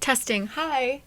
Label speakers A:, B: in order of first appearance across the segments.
A: Testing. Hi.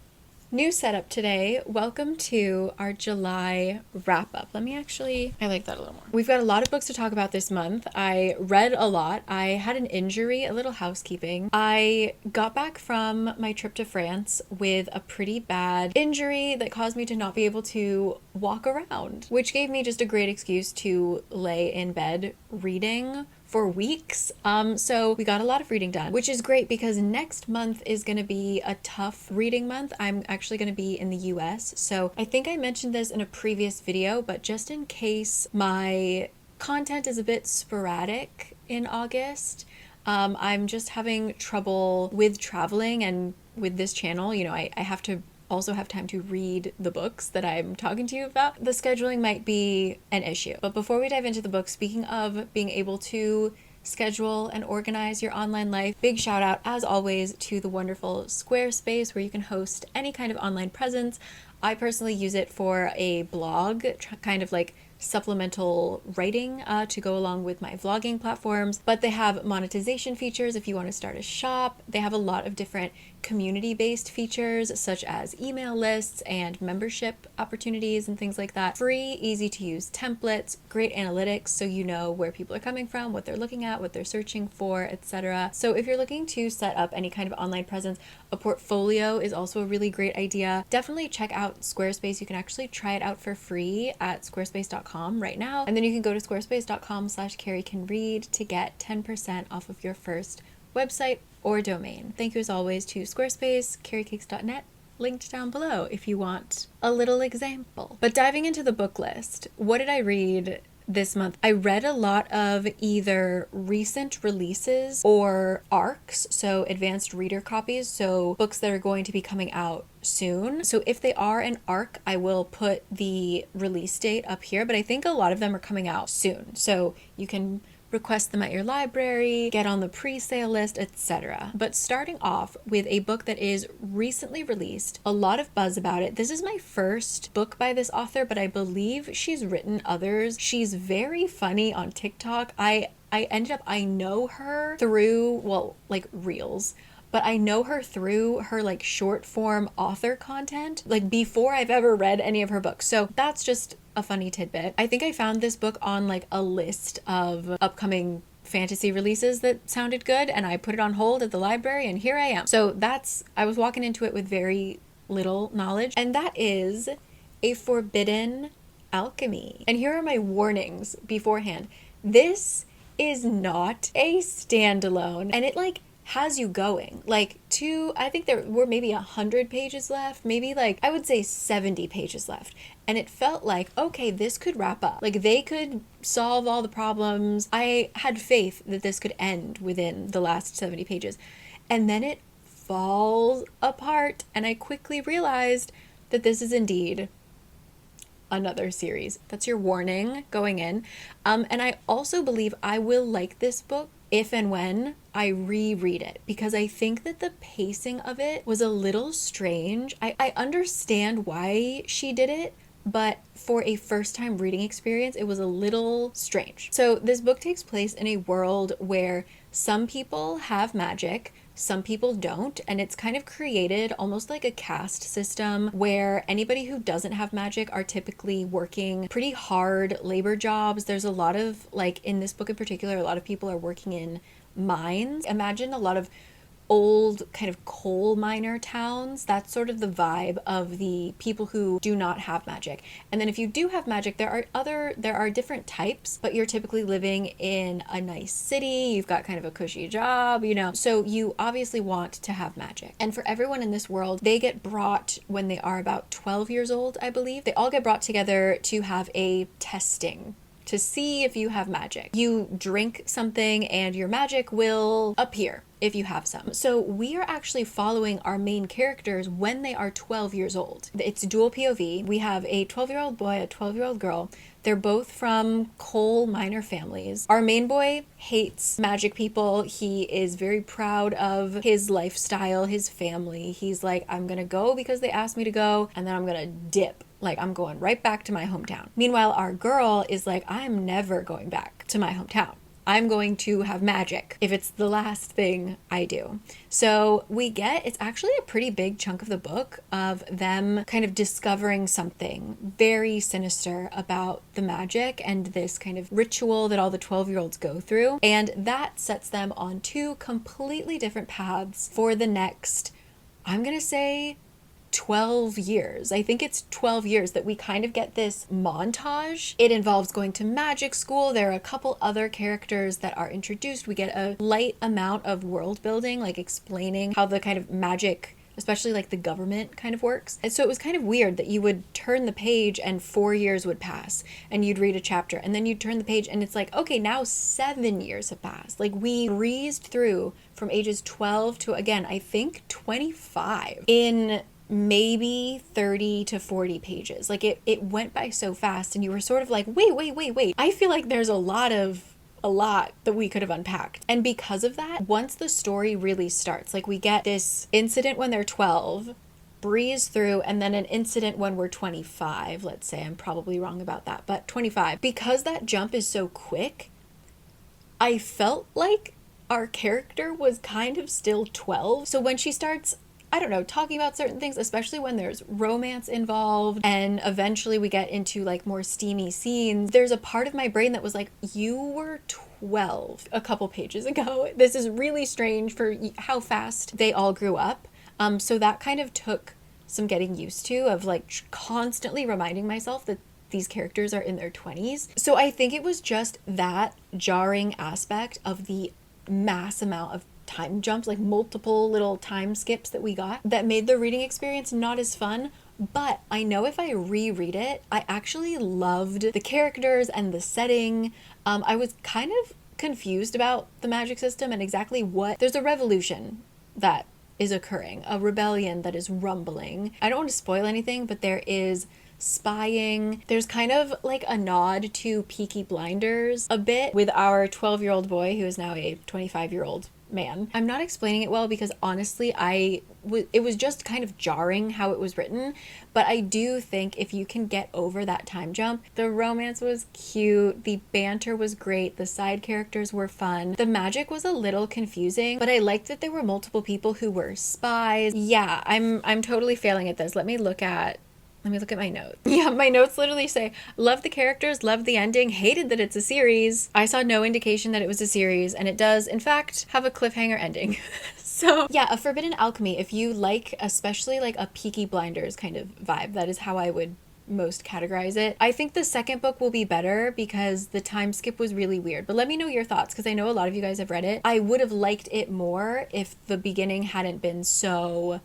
A: New setup today. Welcome to our July wrap up. I like that a little more. We've got a lot of books to talk about this month. I read a lot. I had an injury, a little housekeeping. I got back from my trip to France with a pretty bad injury that caused me to not be able to walk around, which gave me just a great excuse to lay in bed reading for weeks. So we got a lot of reading done, which is great because next month is going to be a tough reading month. I'm actually going to be in the US. So I think I mentioned this in a previous video, but just in case my content is a bit sporadic in August, I'm just having trouble with traveling and with this channel. I have to also have time to read the books that I'm talking to you about. The scheduling might be an issue. But before we dive into the book, speaking of being able to schedule and organize your online life, big shout out as always to the wonderful Squarespace, where you can host any kind of online presence. I personally use it for a blog, kind of like supplemental writing to go along with my vlogging platforms, but they have monetization features if you want to start a shop. They have a lot of different community-based features such as email lists and membership opportunities and things like that. Free, easy to use templates, great analytics so you know where people are coming from, what they're looking at, what they're searching for, etc. So if you're looking to set up any kind of online presence, a portfolio is also a really great idea. Definitely check out Squarespace. You can actually try it out for free at squarespace.com right now. And then you can go to squarespace.com/caricanread to get 10% off of your first website or domain. Thank you as always to Squarespace, caricakes.net, linked down below if you want a little example. But diving into the book list, what did I read this month? I read a lot of either recent releases or ARCs, so advanced reader copies, so books that are going to be coming out soon. So if they are an ARC, I will put the release date up here, but I think a lot of them are coming out soon. So you can request them at your library, get on the pre-sale list, etc. But starting off with a book that is recently released, a lot of buzz about it. This is my first book by this author, but I believe she's written others. She's very funny on TikTok. I know her through, reels, but I know her through her short form author content, before I've ever read any of her books. So that's just a funny tidbit. I think I found this book on a list of upcoming fantasy releases that sounded good, and I put it on hold at the library, and here I am. So I was walking into it with very little knowledge, and that is A Forbidden Alchemy. And here are my warnings beforehand. This is not a standalone, and it has you going. I think there were maybe 100 pages left, maybe I would say 70 pages left. And it felt okay, this could wrap up. They could solve all the problems. I had faith that this could end within the last 70 pages. And then it falls apart. And I quickly realized that this is indeed another series. That's your warning going in. And I also believe I will like this book if and when I reread it, because I think that the pacing of it was a little strange. I understand why she did it, but for a first-time reading experience, it was a little strange. So this book takes place in a world where some people have magic, some people don't, and it's kind of created almost like a caste system where anybody who doesn't have magic are typically working pretty hard labor jobs. There's a lot of, in this book in particular, a lot of people are working in mines. Imagine a lot of old kind of coal miner towns. That's sort of the vibe of the people who do not have magic. And then if you do have magic, there are different types, but you're typically living in a nice city, you've got kind of a cushy job, so you obviously want to have magic. And for everyone in this world, they get brought when they are about 12 years old, I believe. They all get brought together to have a testing to see if you have magic. You drink something and your magic will appear if you have some. So we are actually following our main characters when they are 12 years old. It's dual POV. We have a 12-year-old boy, a 12-year-old girl. They're both from coal miner families. Our main boy hates magic people. He is very proud of his lifestyle, his family. He's I'm gonna go because they asked me to go, and then I'm gonna dip. I'm going right back to my hometown. Meanwhile, our girl is I'm never going back to my hometown. I'm going to have magic if it's the last thing I do. So it's actually a pretty big chunk of the book of them kind of discovering something very sinister about the magic and this kind of ritual that all the 12-year-olds go through. And that sets them on two completely different paths for the next, I'm going to say, 12 years. I think it's 12 years that we kind of get this montage. It involves going to magic school. There are a couple other characters that are introduced. We get a light amount of world building, like explaining how the kind of magic, especially like the government, kind of works. And so it was kind of weird that you would turn the page and 4 years would pass and you'd read a chapter, and then you'd turn the page and it's like, okay, now 7 years have passed. Like, we breezed through from ages 12 to, again, I think 25 in maybe 30 to 40 pages. Like, it went by so fast, and you were sort of like, wait. I feel like there's a lot that we could have unpacked. And because of that, once the story really starts, like, we get this incident when they're 12, breeze through, and then an incident when we're 25, let's say. I'm probably wrong about that, but 25. Because that jump is so quick, I felt like our character was kind of still 12. So when she starts, I don't know, talking about certain things, especially when there's romance involved and eventually we get into like more steamy scenes, there's a part of my brain that was like, you were 12 a couple pages ago. This is really strange for how fast they all grew up. So that kind of took some getting used to, of like constantly reminding myself that these characters are in their 20s. So I think it was just that jarring aspect of the mass amount of time jumps, like multiple little time skips that we got, that made the reading experience not as fun. But I know if I reread it, I actually loved the characters and the setting. I was kind of confused about the magic system and exactly there's a revolution that is occurring, a rebellion that is rumbling. I don't want to spoil anything, but there is spying. There's kind of like a nod to Peaky Blinders a bit with our 12-year-old boy who is now a 25-year-old man. I'm not explaining it well because honestly it was just kind of jarring how it was written, but I do think if you can get over that time jump, the romance was cute, the banter was great, the side characters were fun, the magic was a little confusing, but I liked that there were multiple people who were spies. Yeah, I'm totally failing at this. Let me look at my notes. Yeah, my notes literally say, love the characters, love the ending, hated that it's a series. I saw no indication that it was a series, and it does, in fact, have a cliffhanger ending. So yeah, a forbidden alchemy, if you like, especially like a Peaky Blinders kind of vibe, that is how I would most categorize it. I think the second book will be better because the time skip was really weird. But let me know your thoughts, because I know a lot of you guys have read it. I would have liked it more if the beginning hadn't been so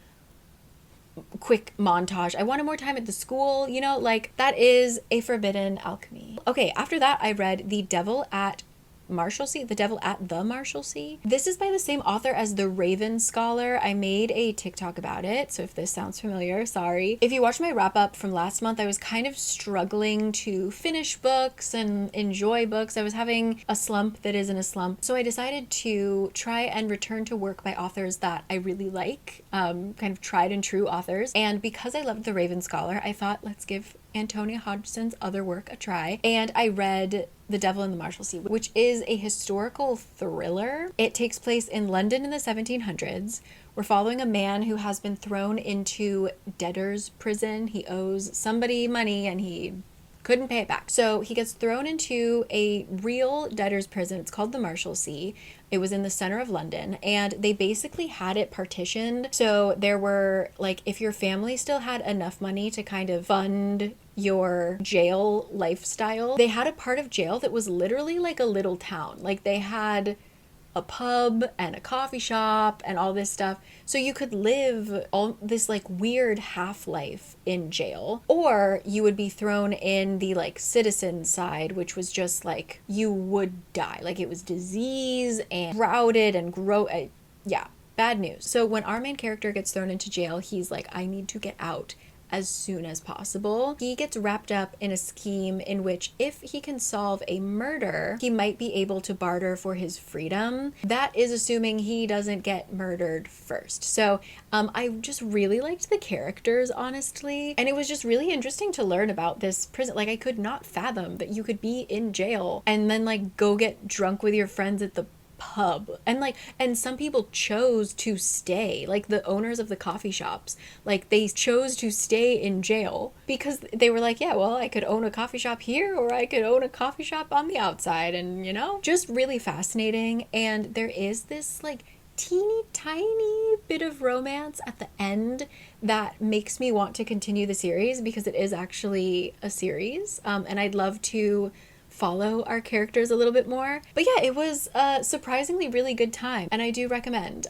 A: quick montage. I wanted more time at the school, like that is a forbidden alchemy. Okay, after that I read The Devil at Marshalsea, The Devil at the Marshalsea. This is by the same author as The Raven Scholar. I made a TikTok about it, so if this sounds familiar, sorry. If you watched my wrap up from last month, I was kind of struggling to finish books and enjoy books. I was having a slump that isn't a slump. So I decided to try and return to work by authors that I really like, kind of tried and true authors. And because I loved The Raven Scholar, I thought, let's give Antonia Hodgson's other work a try. And I read The Devil in the Marshalsea, which is a historical thriller. It takes place in London in the 1700s. We're following a man who has been thrown into debtor's prison. He owes somebody money and he couldn't pay it back. So he gets thrown into a real debtor's prison. It's called the Marshalsea. It was in the center of London, and they basically had it partitioned. So there were, like, if your family still had enough money to kind of fund your jail lifestyle, they had a part of jail that was literally like a little town. Like, they had a pub and a coffee shop and all this stuff. So you could live all this like weird half-life in jail, or you would be thrown in the like citizen side, which was just like you would die. Like, it was disease and crowded and yeah, bad news. So when our main character gets thrown into jail, he's like, I need to get out as soon as possible. He gets wrapped up in a scheme in which if he can solve a murder, he might be able to barter for his freedom. That is assuming he doesn't get murdered first. So I just really liked the characters, honestly. And it was just really interesting to learn about this prison. Like, I could not fathom that you could be in jail and then like go get drunk with your friends at the pub, and some people chose to stay, like the owners of the coffee shops, like they chose to stay in jail because they were like, yeah, well, I could own a coffee shop here or I could own a coffee shop on the outside. And just really fascinating. And there is this like teeny tiny bit of romance at the end that makes me want to continue the series, because it is actually a series, and I'd love to follow our characters a little bit more. But yeah, it was a surprisingly really good time, and I do recommend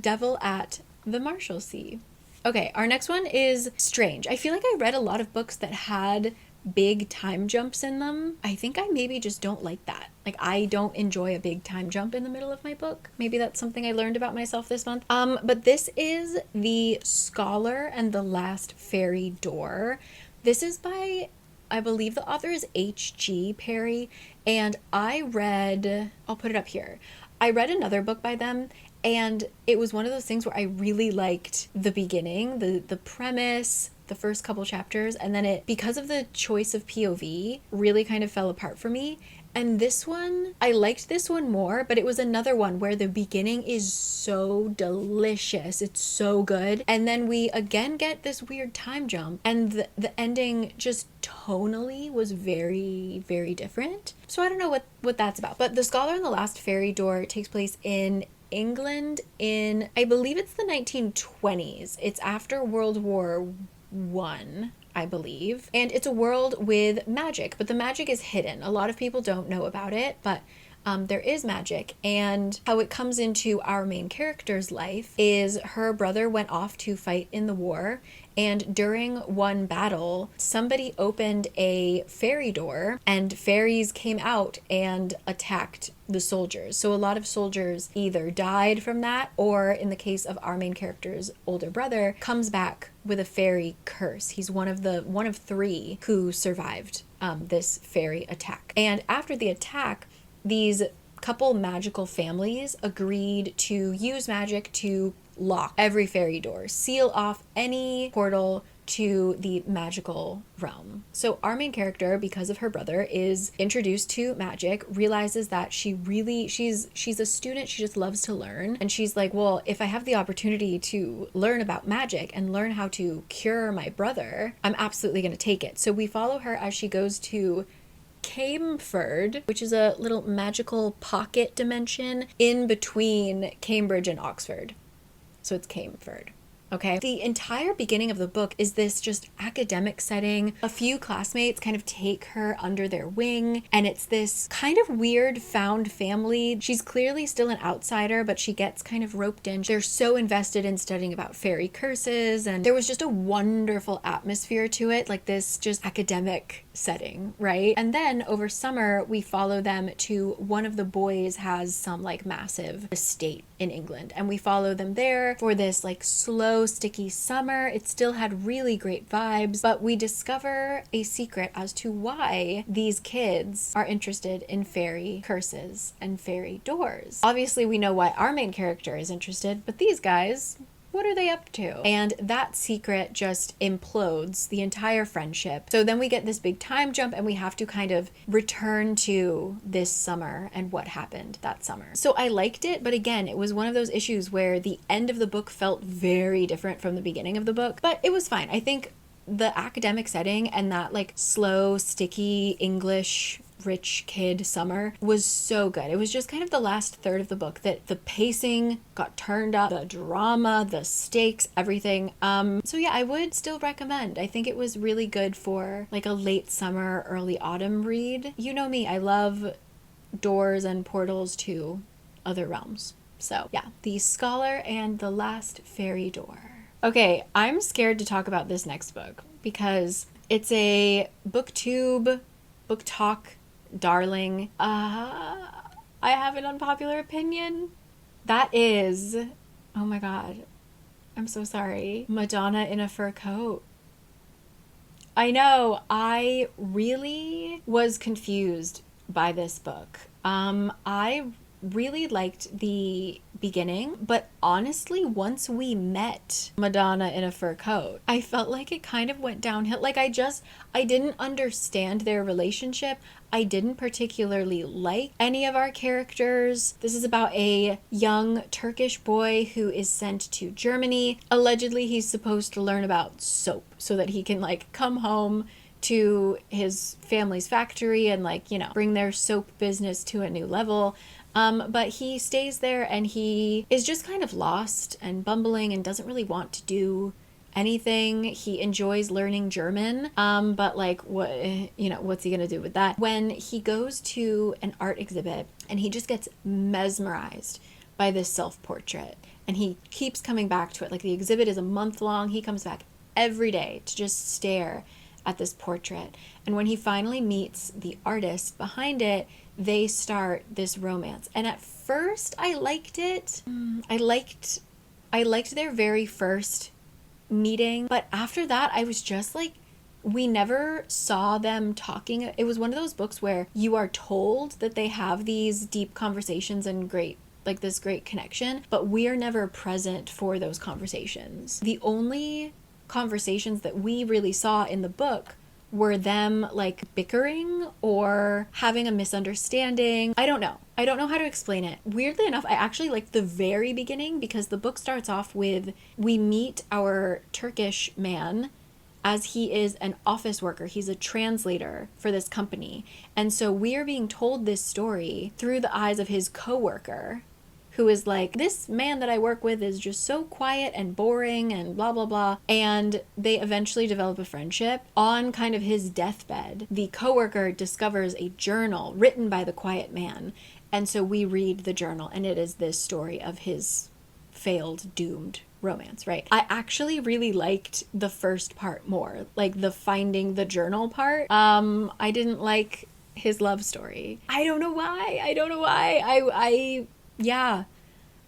A: Devil at the Marshalsea. Okay, our next one is Strange. I feel like I read a lot of books that had big time jumps in them. I think I maybe just don't like that. Like, I don't enjoy a big time jump in the middle of my book. Maybe that's something I learned about myself this month. But this is The Scholar and the Last Fairy Door. This is by, I believe the author is H.G. Perry, and I'll put it up here. I read another book by them, and it was one of those things where I really liked the beginning, the premise, the first couple chapters, and then it, because of the choice of POV, really kind of fell apart for me. And this one, I liked this one more, but it was another one where the beginning is so delicious. It's so good. And then we again get this weird time jump, and the ending just tonally was very, very different. So I don't know what that's about. But The Scholar and the Last Fairy Door takes place in England in, I believe it's the 1920s. It's after World War I, I believe. And it's a world with magic, but the magic is hidden. A lot of people don't know about it, but there is magic. And how it comes into our main character's life is her brother went off to fight in the war, and during one battle, somebody opened a fairy door, and fairies came out and attacked the soldiers. So a lot of soldiers either died from that, or in the case of our main character's older brother, comes back with a fairy curse. He's one of three who survived this fairy attack. And after the attack, these couple magical families agreed to use magic to lock every fairy door, seal off any portal to the magical realm. So our main character, because of her brother, is introduced to magic, realizes that she's a student, she just loves to learn, and she's like, well, if I have the opportunity to learn about magic and learn how to cure my brother, I'm absolutely going to take it. So we follow her as she goes to Cameford, which is a little magical pocket dimension in between Cambridge and Oxford. So it's Cameford. Okay. The entire beginning of the book is this just academic setting. A few classmates kind of take her under their wing, and it's this kind of weird found family. She's clearly still an outsider, but she gets kind of roped in. They're so invested in studying about fairy curses, and there was just a wonderful atmosphere to it, like this just academic setting, right? And then over summer, we follow them to one of the boys has some like massive estate in England, and we follow them there for this like slow, sticky summer. It still had really great vibes, but we discover a secret as to why these kids are interested in fairy curses and fairy doors. Obviously, we know why our main character is interested, but these guys, what are they up to? And that secret just implodes the entire friendship. So then we get this big time jump, and we have to kind of return to this summer and what happened that summer. So I liked it, but again, it was one of those issues where the end of the book felt very different from the beginning of the book, but it was fine. I think the academic setting and that like slow, sticky English rich kid summer was so good. It was just kind of the last third of the book that the pacing got turned up, the drama, the stakes, everything. So yeah, I would still recommend. I think it was really good for like a late summer, early autumn read. You know me, I love doors and portals to other realms. So yeah, The Scholar and the Last Fairy Door. Okay, I'm scared to talk about this next book because it's a booktube, book talk darling. I have an unpopular opinion. That is, oh my god, I'm so sorry, Madonna in a Fur Coat. I know. I really was confused by this book. I really liked the beginning, but honestly, once we met Madonna in a fur coat, I felt like it kind of went downhill. Like I didn't understand their relationship. I didn't particularly like any of our characters. This is about a young Turkish boy who is sent to Germany. Allegedly, he's supposed to learn about soap so that he can like come home to his family's factory and like, you know, bring their soap business to a new level. But he stays there and he is just kind of lost and bumbling and doesn't really want to do anything. He enjoys learning German, but like what, you know, what's he gonna do with that? When he goes to an art exhibit and he just gets mesmerized by this self-portrait and he keeps coming back to it. Like the exhibit is a month long. He comes back every day to just stare at this portrait. And when he finally meets the artist behind it, they start this romance. And at first I liked it. I liked their very first meeting, but after that I was just like, we never saw them talking. It was one of those books where you are told that they have these deep conversations and great, like this great connection, but we are never present for those conversations. The only conversations that we really saw in the book were them like bickering or having a misunderstanding. I don't know how to explain it. Weirdly enough, I actually liked the very beginning because the book starts off with, we meet our Turkish man as he is an office worker. He's a translator for this company. And so we are being told this story through the eyes of his coworker, who is like, this man that I work with is just so quiet and boring and blah, blah, blah. And they eventually develop a friendship. On kind of his deathbed, the coworker discovers a journal written by the quiet man. And so we read the journal, and it is this story of his failed, doomed romance, right? I actually really liked the first part more, like the finding the journal part. I didn't like his love story. I don't know why. Yeah.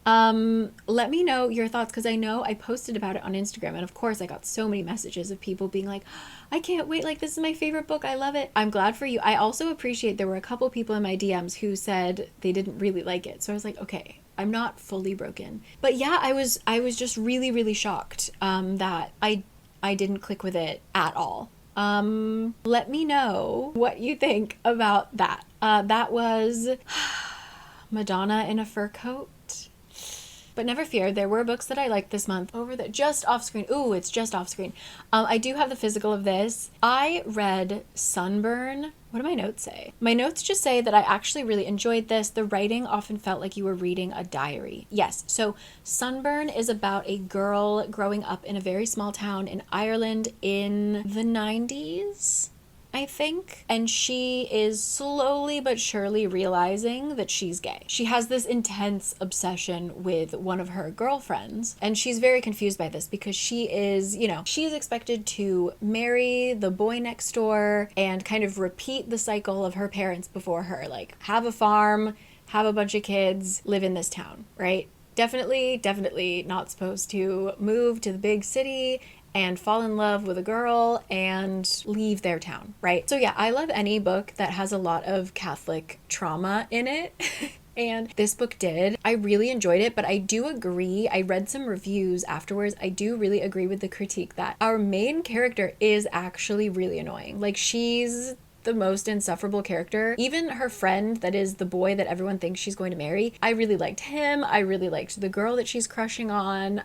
A: Let me know your thoughts, because I know I posted about it on Instagram, and of course I got so many messages of people being like, I can't wait, like this is my favorite book, I love it. I'm glad for you. I also appreciate there were a couple people in my DMs who said they didn't really like it, so I was like, okay, I'm not fully broken. But yeah, I was just really, really shocked that I didn't click with it at all. Let me know what you think about that. That was Madonna in a fur coat. But never fear, there were books that I liked this month over there, just off screen. Ooh, it's just off screen. I do have the physical of this. I read Sunburn. What do my notes say? My notes just say that I actually really enjoyed this. The writing often felt like you were reading a diary. Yes, so Sunburn is about a girl growing up in a very small town in Ireland in the 90s. I think. And she is slowly but surely realizing that she's gay. She has this intense obsession with one of her girlfriends, and she's very confused by this because she is, you know, she's expected to marry the boy next door and kind of repeat the cycle of her parents before her, like have a farm, have a bunch of kids, live in this town, right? Definitely not supposed to move to the big city and fall in love with a girl and leave their town, right? So yeah, I love any book that has a lot of Catholic trauma in it. And this book did. I really enjoyed it, but I do agree. I read some reviews afterwards. I do really agree with the critique that our main character is actually really annoying. Like, she's the most insufferable character. Even her friend that is the boy that everyone thinks she's going to marry, I really liked him. I really liked the girl that she's crushing on.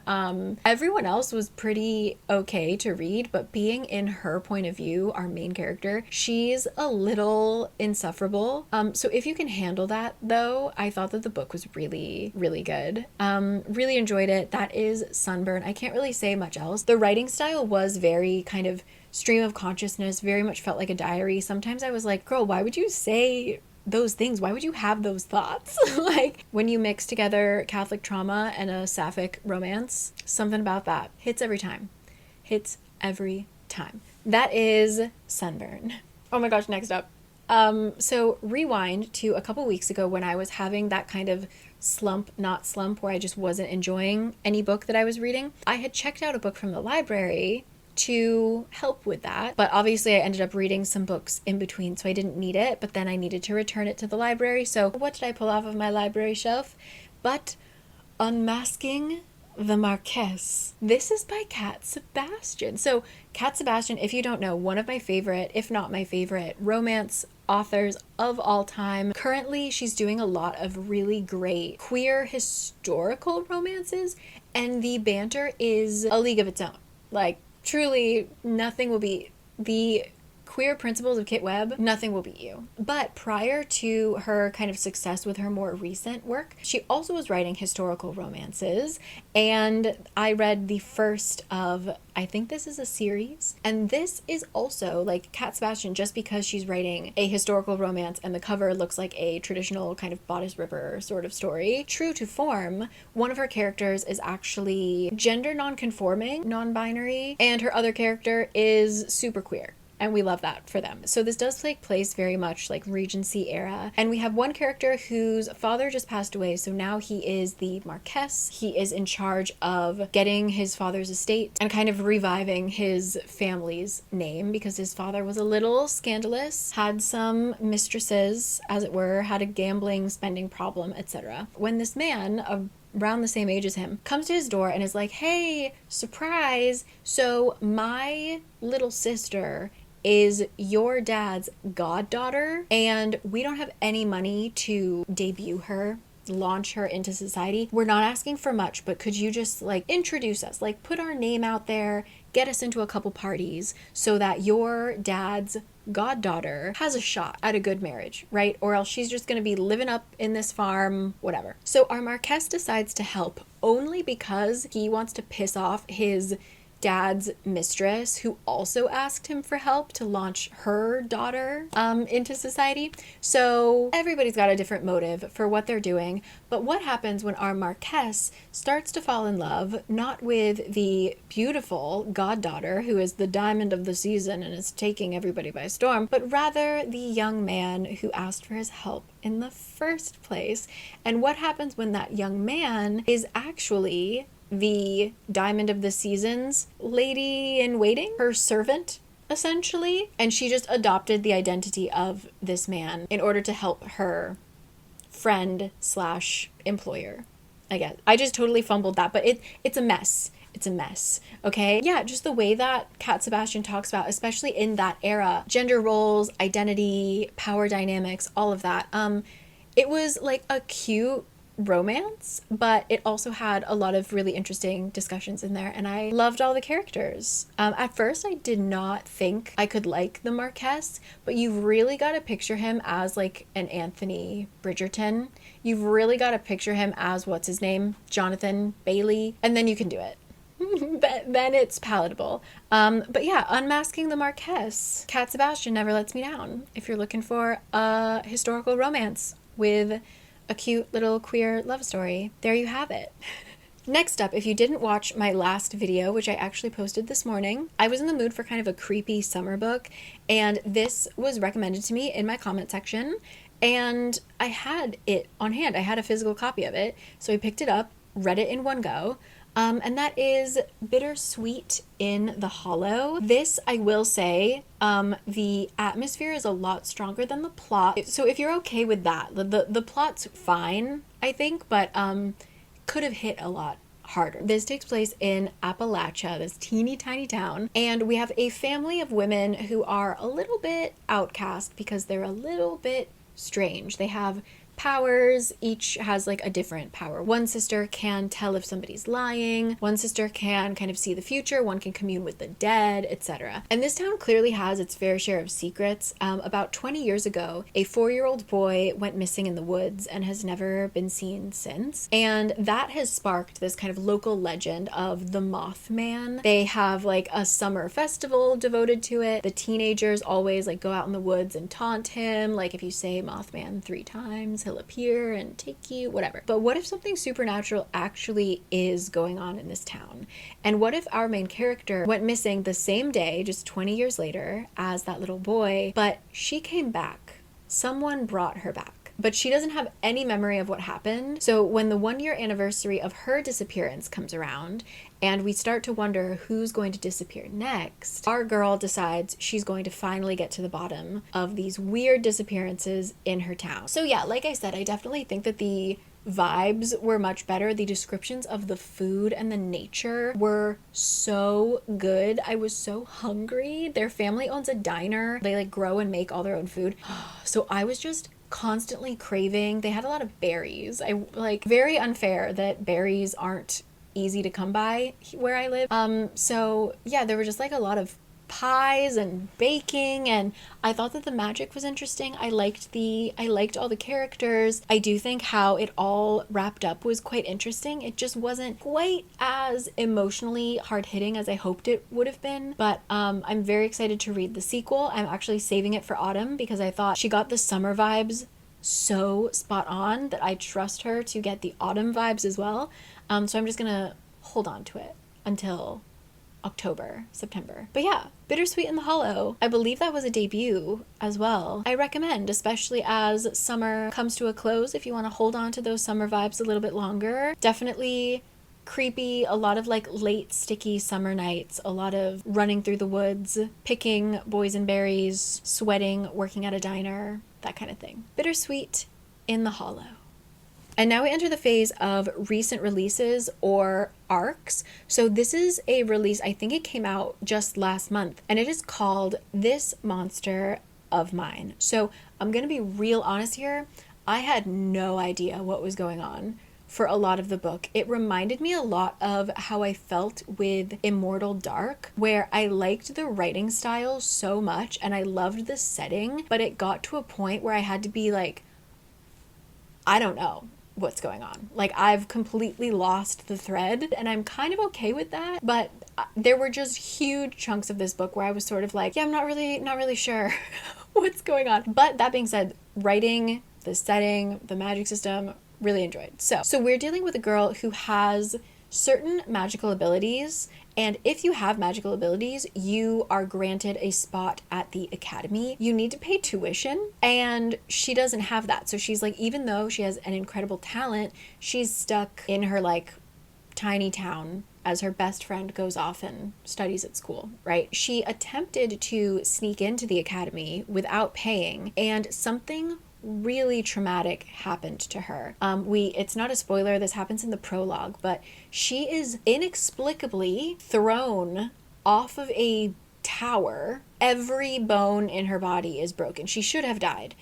A: Everyone else was pretty okay to read, but being in her point of view, our main character, she's a little insufferable. So if you can handle that though, I thought that the book was really, really good. Really enjoyed it. That is Sunburn. I can't really say much else. The writing style was very kind of stream of consciousness, very much felt like a diary. Sometimes I was like, girl, why would you say those things? Why would you have those thoughts? Like, when you mix together Catholic trauma and a sapphic romance, something about that hits every time. Hits every time. That is Sunburn. Oh my gosh, next up. So rewind to a couple weeks ago when I was having that kind of slump where I just wasn't enjoying any book that I was reading. I had checked out a book from the library to help with that. But obviously I ended up reading some books in between, so I didn't need it, but then I needed to return it to the library. So what did I pull off of my library shelf? But Unmasking the Marquess. This is by Cat Sebastian. So Cat Sebastian, if you don't know, one of my favorite, if not my favorite, romance authors of all time. Currently, she's doing a lot of really great queer historical romances, and the banter is a league of its own. Like, truly, nothing will beat the queer principles of Kit Webb. Nothing will beat you. But prior to her kind of success with her more recent work, she also was writing historical romances, and I read the first of, I think this is a series, and this is also like Cat Sebastian, just because she's writing a historical romance and the cover looks like a traditional kind of bodice ripper sort of story. True to form, one of her characters is actually gender non-conforming, non-binary, and her other character is super queer. And we love that for them. So this does take place very much like Regency era. And we have one character whose father just passed away. So now he is the Marquess. He is in charge of getting his father's estate and kind of reviving his family's name, because his father was a little scandalous, had some mistresses, as it were, had a gambling, spending problem, etc. When this man, around the same age as him, comes to his door and is like, hey, surprise, so my little sister is your dad's goddaughter, and we don't have any money to debut her, launch her into society. We're not asking for much, but could you just like introduce us, like put our name out there, get us into a couple parties so that your dad's goddaughter has a shot at a good marriage, right? Or else she's just going to be living up in this farm, whatever. So our Marquez decides to help only because he wants to piss off his dad's mistress, who also asked him for help to launch her daughter into society. So everybody's got a different motive for what they're doing. But what happens when our Marquez starts to fall in love, not with the beautiful goddaughter who is the diamond of the season and is taking everybody by storm, but rather the young man who asked for his help in the first place? And what happens when that young man is actually the diamond of the season's lady in waiting, her servant, essentially, and she just adopted the identity of this man in order to help her friend slash employer, I guess. I just totally fumbled that, but it's a mess. It's a mess, okay? Yeah, just the way that Cat Sebastian talks about, especially in that era, gender roles, identity, power dynamics, all of that. It was like a cute romance, but it also had a lot of really interesting discussions in there, and I loved all the characters. At first I did not think I could like the Marquess, but you've really got to picture him as like an Anthony Bridgerton. You've really got to picture him as, what's his name, Jonathan Bailey, and then you can do it. Then it's palatable. But yeah, Unmasking the Marquess. Cat Sebastian never lets me down. If you're looking for a historical romance with a cute little queer love story, there you have it. Next up, if you didn't watch my last video, which I actually posted this morning, I was in the mood for kind of a creepy summer book, and this was recommended to me in my comment section, and I had it on hand. I had a physical copy of it, so I picked it up, read it in one go. And that is Bittersweet in the Hollow. This, I will say, the atmosphere is a lot stronger than the plot. So if you're okay with that, the plot's fine, I think, but could have hit a lot harder. This takes place in Appalachia, this teeny tiny town, and we have a family of women who are a little bit outcast because they're a little bit strange. They have powers. Each has like a different power. One sister can tell if somebody's lying. One sister can kind of see the future. One can commune with the dead, etc. And this town clearly has its fair share of secrets. About 20 years ago, a 4-year-old boy went missing in the woods and has never been seen since. And that has sparked this kind of local legend of the Mothman. They have like a summer festival devoted to it. The teenagers always like go out in the woods and taunt him. Like if you say Mothman 3 times, he'll appear and take you, whatever. But what if something supernatural actually is going on in this town? And what if our main character went missing the same day, just 20 years later, as that little boy, but she came back? Someone brought her back. but she doesn't have any memory of what happened. So when the 1-year anniversary of her disappearance comes around and we start to wonder who's going to disappear next, our girl decides she's going to finally get to the bottom of these weird disappearances in her town. So yeah, like I said, I definitely think that the vibes were much better. The descriptions of the food and the nature were so good. I was so hungry. Their family owns a diner. They like grow and make all their own food. So I was just constantly craving. They had a lot of berries. I like, very unfair that berries aren't easy to come by where I live. So yeah, there were just like a lot of pies and baking, and I thought that the magic was interesting. I liked all the characters. I do think how it all wrapped up was quite interesting. It just wasn't quite as emotionally hard-hitting as I hoped it would have been, but I'm very excited to read the sequel. I'm actually saving it for autumn because I thought she got the summer vibes so spot on that I trust her to get the autumn vibes as well. So I'm just gonna hold on to it until October, September. But yeah, Bittersweet in the Hollow. I believe that was a debut as well. I recommend, especially as summer comes to a close, if you want to hold on to those summer vibes a little bit longer. Definitely creepy, a lot of like late sticky summer nights, a lot of running through the woods, picking boysenberries, sweating, working at a diner, that kind of thing. Bittersweet in the Hollow. And now we enter the phase of recent releases or arcs. So this is a release, I think it came out just last month, and it is called This Monster of Mine. So I'm going to be real honest here. I had no idea what was going on for a lot of the book. It reminded me a lot of how I felt with Immortal Dark, where I liked the writing style so much and I loved the setting, but it got to a point where I had to be like, I don't know what's going on. Like, I've completely lost the thread, and I'm kind of okay with that, but there were just huge chunks of this book where I was sort of like, yeah, I'm not really sure what's going on. But that being said, writing, the setting, the magic system, really enjoyed. So we're dealing with a girl who has certain magical abilities, and if you have magical abilities, you are granted a spot at the academy. You need to pay tuition, and she doesn't have that. So she's like, even though she has an incredible talent, she's stuck in her like tiny town as her best friend goes off and studies at school, right? She attempted to sneak into the academy without paying, and something really traumatic happened to her. It's not a spoiler, this happens in the prologue, but she is inexplicably thrown off of a tower. Every bone in her body is broken. She should have died.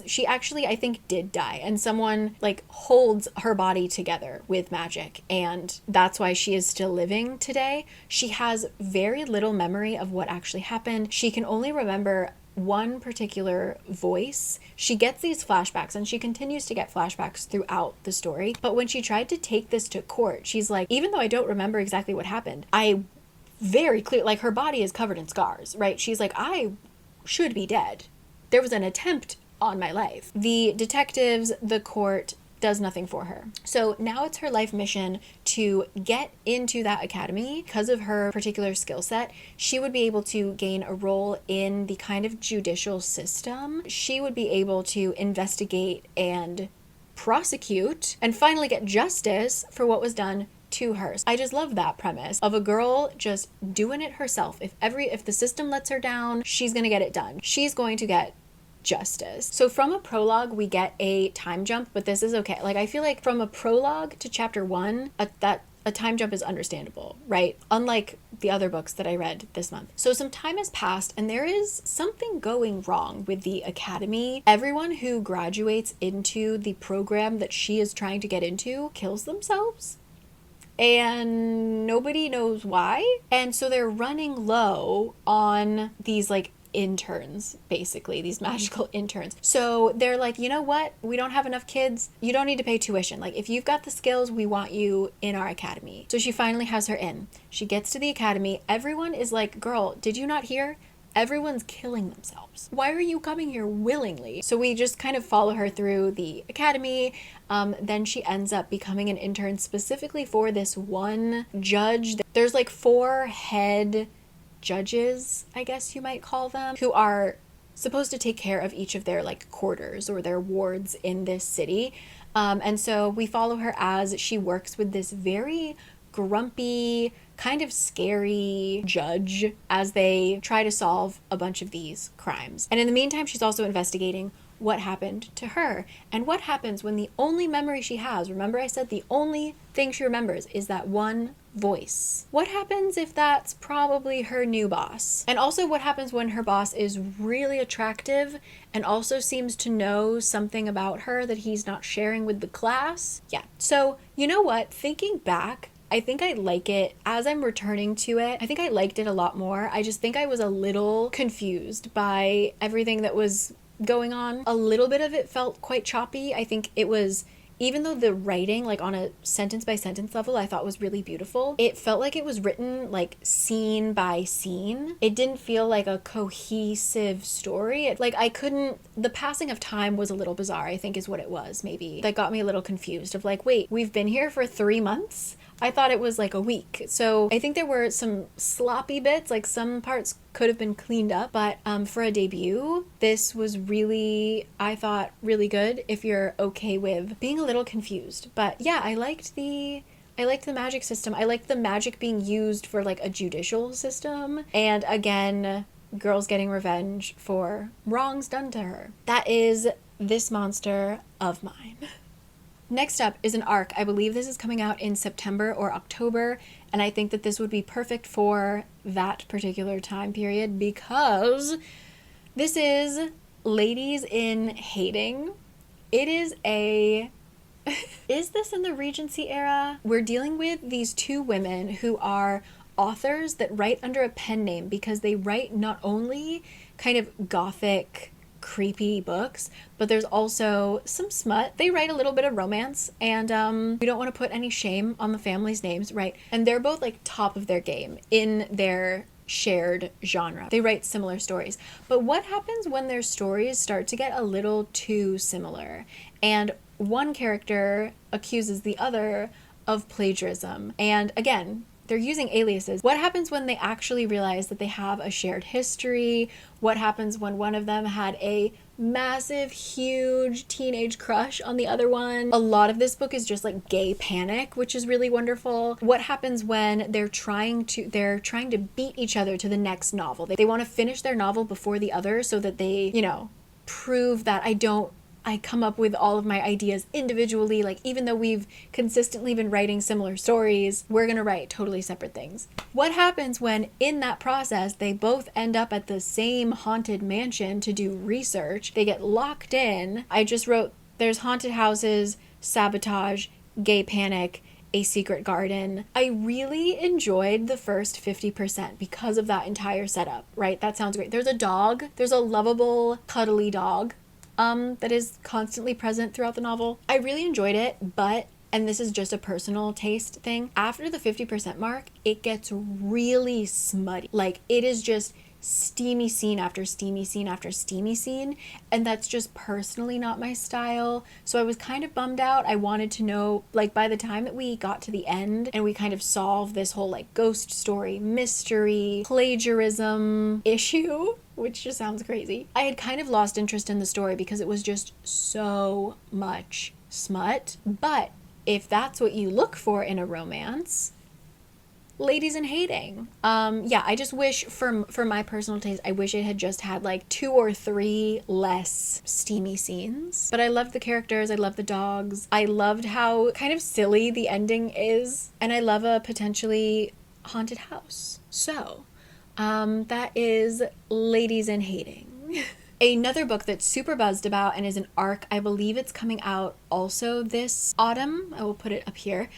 A: She actually, I think, did die, and someone like holds her body together with magic, and that's why she is still living today. She has very little memory of what actually happened. She can only remember one particular voice. She gets these flashbacks, and she continues to get flashbacks throughout the story. But when she tried to take this to court, she's like, even though I don't remember exactly what happened, I very clear, like, her body is covered in scars, right? She's like, I should be dead. There was an attempt on my life. The detectives, the court, does nothing for her. So now it's her life mission to get into that academy. Because of her particular skill set, she would be able to gain a role in the kind of judicial system. She would be able to investigate and prosecute and finally get justice for what was done to her. I just love that premise of a girl just doing it herself. If the system lets her down, she's gonna get it done. She's going to get justice. So from a prologue, we get a time jump, but this is okay. Like, I feel like from a prologue to chapter 1, a time jump is understandable, right? Unlike the other books that I read this month. So some time has passed, and there is something going wrong with the academy. Everyone who graduates into the program that she is trying to get into kills themselves, and nobody knows why. And so they're running low on these like interns, basically, these magical interns. So they're like, you know what? We don't have enough kids. You don't need to pay tuition. Like, if you've got the skills, we want you in our academy. So she finally has her in. She gets to the academy. Everyone is like, girl, did you not hear? Everyone's killing themselves. Why are you coming here willingly? So we just kind of follow her through the academy. Then she ends up becoming an intern specifically for this one judge. There's like 4 head judges, I guess you might call them, who are supposed to take care of each of their like quarters or their wards in this city. And so we follow her as she works with this very grumpy, kind of scary judge as they try to solve a bunch of these crimes. And in the meantime, she's also investigating what happened to her and what happens when the only memory she has, remember I said the only thing she remembers is that one voice. What happens if that's probably her new boss? And also what happens when her boss is really attractive and also seems to know something about her that he's not sharing with the class? Yeah. So, you know what? Thinking back, I think I like it as I'm returning to it. I think I liked it a lot more. I just think I was a little confused by everything that was going on. A little bit of it felt quite choppy. I think it was, even though the writing, like on a sentence by sentence level, I thought was really beautiful, it felt like it was written like scene by scene. It didn't feel like a cohesive story. The passing of time was a little bizarre, I think is what it was, maybe. That got me a little confused of like, wait, we've been here for 3 months? I thought it was like a week. So I think there were some sloppy bits, like some parts could have been cleaned up, but for a debut, this was really, I thought, really good if you're okay with being a little confused. But yeah, I liked the magic system. I liked the magic being used for like a judicial system. And again, girls getting revenge for wrongs done to her. That is This Monster of Mine. Next up is an arc. I believe this is coming out in September or October, and I think that this would be perfect for that particular time period because this is Ladies in Haiting. It is is this in the Regency era? We're dealing with these two women who are authors that write under a pen name because they write not only kind of gothic, creepy books, but there's also some smut. They write a little bit of romance, and we don't want to put any shame on the family's names, right? And they're both like top of their game in their shared genre. They write similar stories. But what happens when their stories start to get a little too similar? And one character accuses the other of plagiarism. And again, they're using aliases. What happens when they actually realize that they have a shared history? What happens when one of them had a massive, huge teenage crush on the other one? A lot of this book is just like gay panic, which is really wonderful. What happens when they're trying to beat each other to the next novel? They want to finish their novel before the other so that they, prove that I come up with all of my ideas individually. Like, even though we've consistently been writing similar stories, we're gonna write totally separate things. What happens when in that process they both end up at the same haunted mansion to do research? They get locked in. I just wrote, there's haunted houses, sabotage, gay panic, a secret garden. I really enjoyed the first 50% because of that entire setup, right? That sounds great. There's a dog. There's a lovable, cuddly dog that is constantly present throughout the novel. I really enjoyed it, but, and this is just a personal taste thing, after the 50% mark, it gets really smutty. Like, it is just steamy scene after steamy scene after steamy scene, and that's just personally not my style. So I was kind of bummed out. I wanted to know, like, by the time that we got to the end and we kind of solved this whole like ghost story, mystery, plagiarism issue, which just sounds crazy, I had kind of lost interest in the story because it was just so much smut. But if that's what you look for in a romance, Ladies in Haiting. Yeah, I just wish, for my personal taste, I wish it had just had like 2 or 3 less steamy scenes. But I loved the characters, I loved the dogs, I loved how kind of silly the ending is, and I love a potentially haunted house. So, that is Ladies in Haiting. Another book that's super buzzed about and is an arc, I believe it's coming out also this autumn. I will put it up here.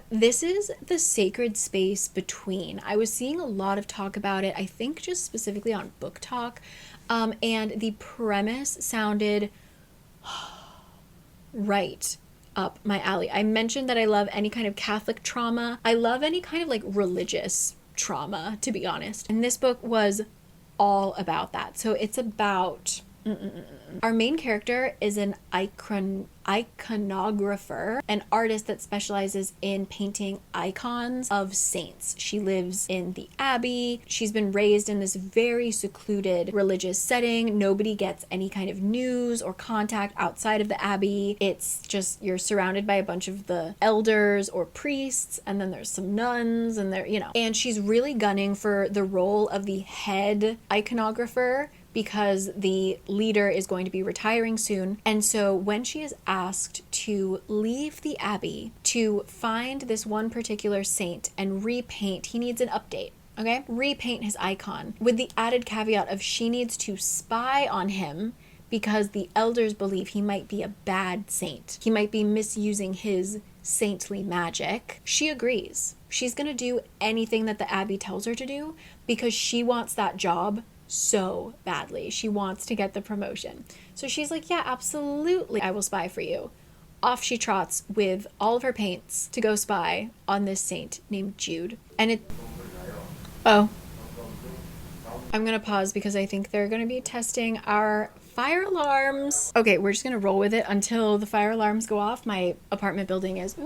A: This is The Sacred Space Between. I was seeing a lot of talk about it, I think just specifically on Book Talk, and the premise sounded right up my alley. I mentioned that I love any kind of Catholic trauma. I love any kind of like religious trauma, to be honest. And this book was all about that. So it's about Our main character is an iconographer, an artist that specializes in painting icons of saints. She lives in the abbey. She's been raised in this very secluded religious setting. Nobody gets any kind of news or contact outside of the abbey. It's just, you're surrounded by a bunch of the elders or priests, and then there's some nuns, and and she's really gunning for the role of the head iconographer, because the leader is going to be retiring soon. And so when she is asked to leave the abbey to find this one particular saint and repaint, he needs an update. Okay? Repaint his icon with the added caveat of she needs to spy on him because the elders believe he might be a bad saint. He might be misusing his saintly magic. She agrees. She's gonna do anything that the abbey tells her to do because she wants that job so badly. She wants to get the promotion. So she's like, yeah, absolutely, I will spy for you. Off she trots with all of her paints to go spy on this saint named Jude. And I'm gonna pause because I think they're gonna be testing our fire alarms. Okay, we're just gonna roll with it until the fire alarms go off. My apartment building is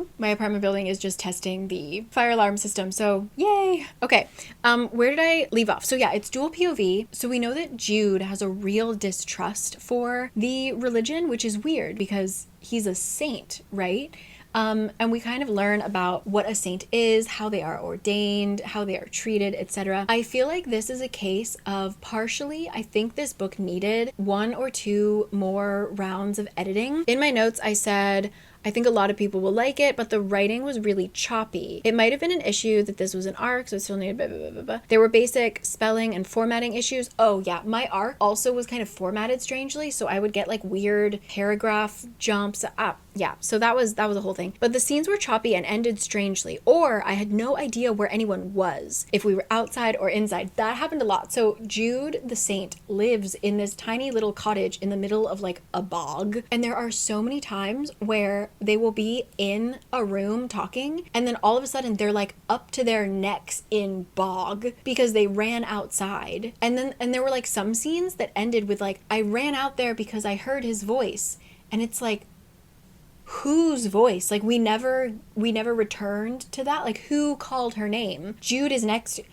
A: just testing the fire alarm system, so yay. Okay, where did I leave off? So yeah, it's dual POV. So we know that Jude has a real distrust for the religion, which is weird because he's a saint, right? And we kind of learn about what a saint is, how they are ordained, how they are treated, etc. I feel like this is a case of partially, I think this book needed 1 or 2 more rounds of editing. In my notes, I said, I think a lot of people will like it, but the writing was really choppy. It might have been an issue that this was an arc, so it still needed blah, blah, blah, blah, blah. There were basic spelling and formatting issues. Oh yeah, my arc also was kind of formatted strangely, so I would get like weird paragraph jumps. Yeah, so that was a whole thing. But the scenes were choppy and ended strangely, or I had no idea where anyone was, if we were outside or inside. That happened a lot. So Jude the saint lives in this tiny little cottage in the middle of like a bog, and there are so many times where they will be in a room talking, and then all of a sudden they're like up to their necks in bog because they ran outside. And there were like some scenes that ended with like, I ran out there because I heard his voice, and it's like, whose voice? Like we never returned to that. Like who called her name? Jude is next to...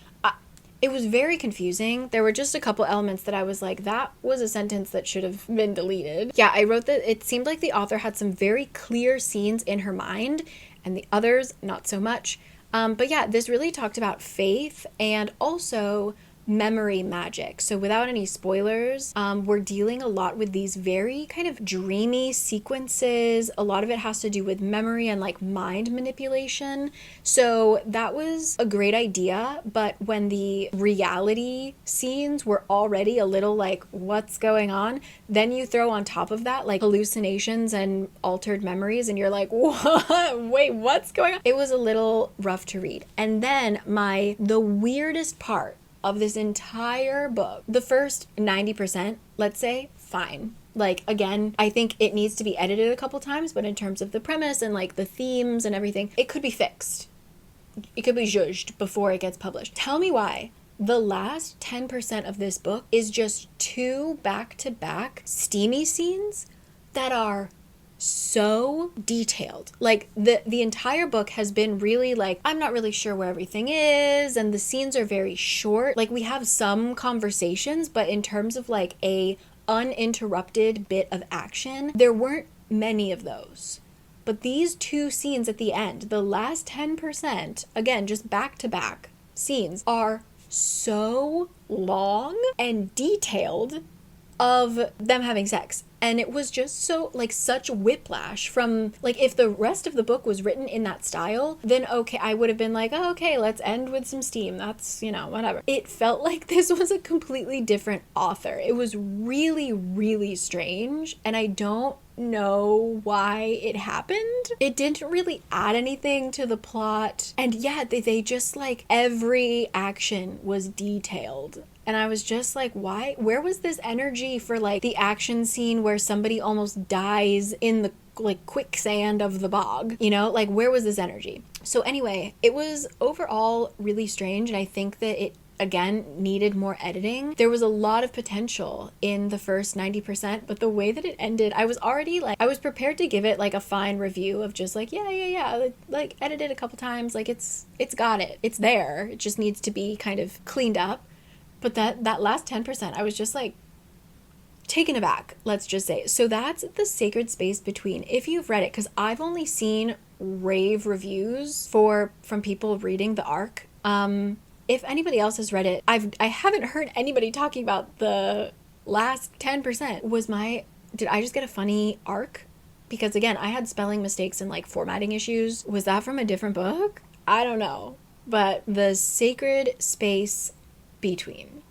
A: It was very confusing. There were just a couple elements that I was like, that was a sentence that should have been deleted. Yeah, I wrote that it seemed like the author had some very clear scenes in her mind and the others not so much. But yeah, this really talked about faith and also memory magic. So without any spoilers, we're dealing a lot with these very kind of dreamy sequences. A lot of it has to do with memory and like mind manipulation. So that was a great idea, but when the reality scenes were already a little like, what's going on? Then you throw on top of that like hallucinations and altered memories, and you're like, what? Wait, what's going on? It was a little rough to read. And then the weirdest part of this entire book, the first 90%, let's say, fine. Like, again, I think it needs to be edited a couple times, but in terms of the premise and like the themes and everything, it could be fixed. It could be judged before it gets published. Tell me why the last 10% of this book is just 2 back-to-back steamy scenes that are so detailed. Like the entire book has been really like, I'm not really sure where everything is, and the scenes are very short. Like we have some conversations, but in terms of like a uninterrupted bit of action, there weren't many of those. But these 2 scenes at the end, the last 10%, again, just back-to-back scenes, are so long and detailed of them having sex. And it was just so, like, such whiplash from, like, if the rest of the book was written in that style, then okay, I would have been like, oh, okay, let's end with some steam. That's, whatever. It felt like this was a completely different author. It was really, really strange, and I don't know why it happened. It didn't really add anything to the plot. And yeah, they just, like, every action was detailed. And I was just like, why? Where was this energy for like the action scene where somebody almost dies in the like quicksand of the bog? Like where was this energy? So anyway, it was overall really strange, and I think that it again, needed more editing. There was a lot of potential in the first 90%, but the way that it ended, I was already like, I was prepared to give it like a fine review of just like, yeah, like edit it a couple times, like it's got it. It's there. It just needs to be kind of cleaned up. But that last 10%, I was just like taken aback, let's just say. So that's the sacred space between. If you've read it, because I've only seen rave reviews from people reading the arc. If anybody else has read it, I haven't heard anybody talking about the last 10%. Did I just get a funny arc? Because again, I had spelling mistakes and like formatting issues. Was that from a different book? I don't know. But the sacred space between.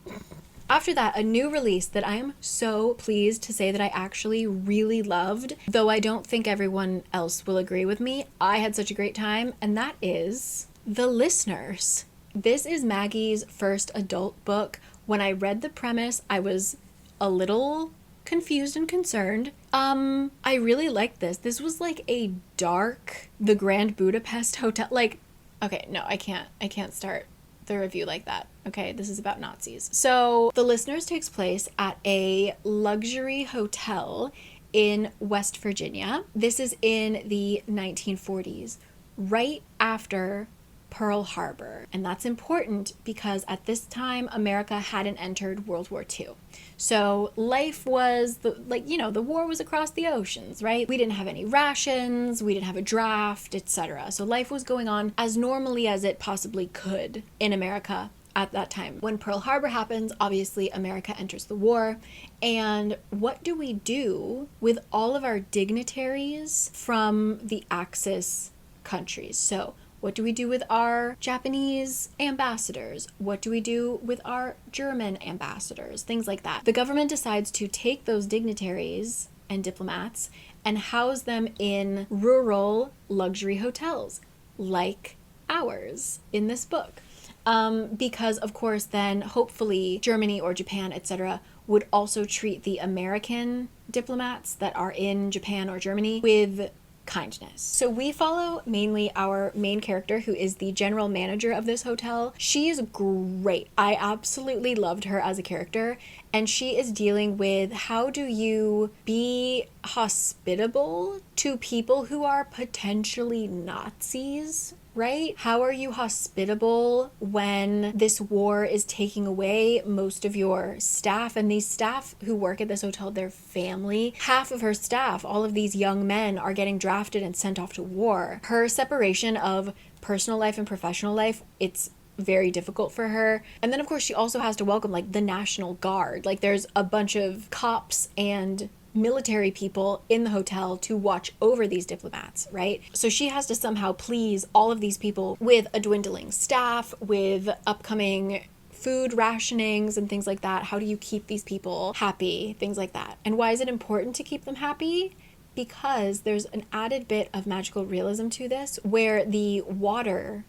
A: After that, a new release that I am so pleased to say that I actually really loved, though I don't think everyone else will agree with me. I had such a great time, and that is The Listeners. This is Maggie's first adult book. When I read the premise, I was a little confused and concerned. I really liked this. This was like a dark, the Grand Budapest Hotel. Like, okay, no, I can't start the review like that. Okay, this is about Nazis. So The Listeners takes place at a luxury hotel in West Virginia. This is in the 1940s, right after Pearl Harbor. And that's important because at this time, America hadn't entered World War II. So life was, the war was across the oceans, right? We didn't have any rations, we didn't have a draft, etc. So life was going on as normally as it possibly could in America at that time. When Pearl Harbor happens, obviously America enters the war. And what do we do with all of our dignitaries from the Axis countries? So what do we do with our Japanese ambassadors? What do we do with our German ambassadors? Things like that. The government decides to take those dignitaries and diplomats and house them in rural luxury hotels like ours in this book. Because of course then hopefully Germany or Japan, etc., would also treat the American diplomats that are in Japan or Germany with kindness. So we follow mainly our main character, who is the general manager of this hotel. She is great. I absolutely loved her as a character, and she is dealing with how do you be hospitable to people who are potentially Nazis, right? How are you hospitable when this war is taking away most of your staff? And these staff who work at this hotel, their family, half of her staff, all of these young men are getting drafted and sent off to war. Her separation of personal life and professional life, it's very difficult for her. And then of course she also has to welcome like the National Guard. Like there's a bunch of cops and military people in the hotel to watch over these diplomats, right? So she has to somehow please all of these people with a dwindling staff, with upcoming food rationings and things like that. How do you keep these people happy? Things like that. And why is it important to keep them happy? Because there's an added bit of magical realism to this, where the water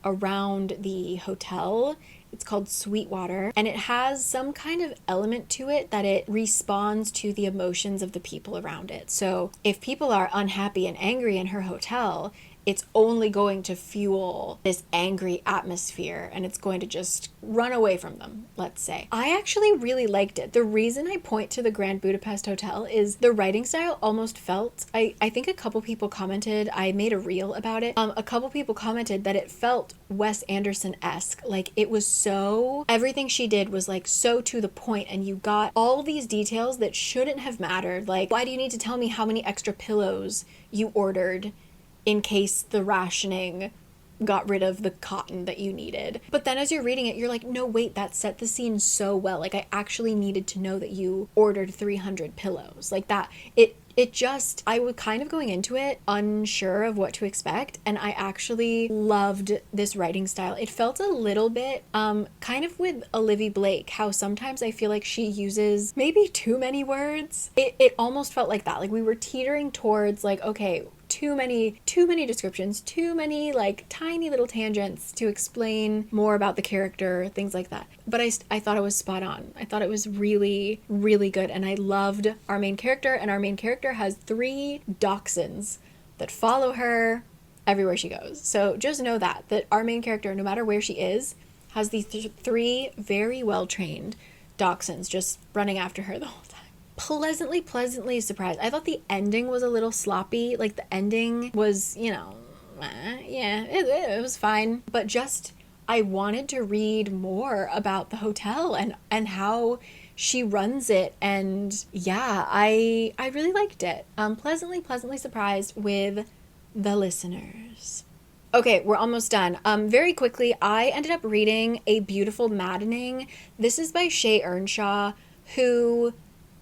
A: around the hotel, it's called sweet water, and it has some kind of element to it that it responds to the emotions of the people around it. So if people are unhappy and angry in her hotel, it's only going to fuel this angry atmosphere and it's going to just run away from them, let's say. I actually really liked it. The reason I point to the Grand Budapest Hotel is the writing style almost felt, I think a couple people commented, I made a reel about it, a couple people commented that it felt Wes Anderson-esque. Like it was so, everything she did was like so to the point, and you got all these details that shouldn't have mattered. Like, why do you need to tell me how many extra pillows you ordered in case the rationing got rid of the cotton that you needed? But then as you're reading it, you're like, no, wait, that set the scene so well. Like I actually needed to know that you ordered 300 pillows. Like that, I was kind of going into it unsure of what to expect, and I actually loved this writing style. It felt a little bit kind of with Olivia Blake, how sometimes I feel like she uses maybe too many words. It almost felt like that. Like we were teetering towards like, okay, too many descriptions, too many like tiny little tangents to explain more about the character, things like that. But I thought it was spot on. I thought it was really, really good. And I loved our main character, and our main character has 3 dachshunds that follow her everywhere she goes. So just know that our main character, no matter where she is, has these three very well-trained dachshunds just running after her the whole time. Pleasantly surprised. I thought the ending was a little sloppy. Like, the ending was, yeah, it was fine. But just, I wanted to read more about the hotel and how she runs it. And yeah, I really liked it. Pleasantly surprised with the listeners. Okay, we're almost done. Very quickly, I ended up reading A Beautiful Maddening. This is by Shay Earnshaw, who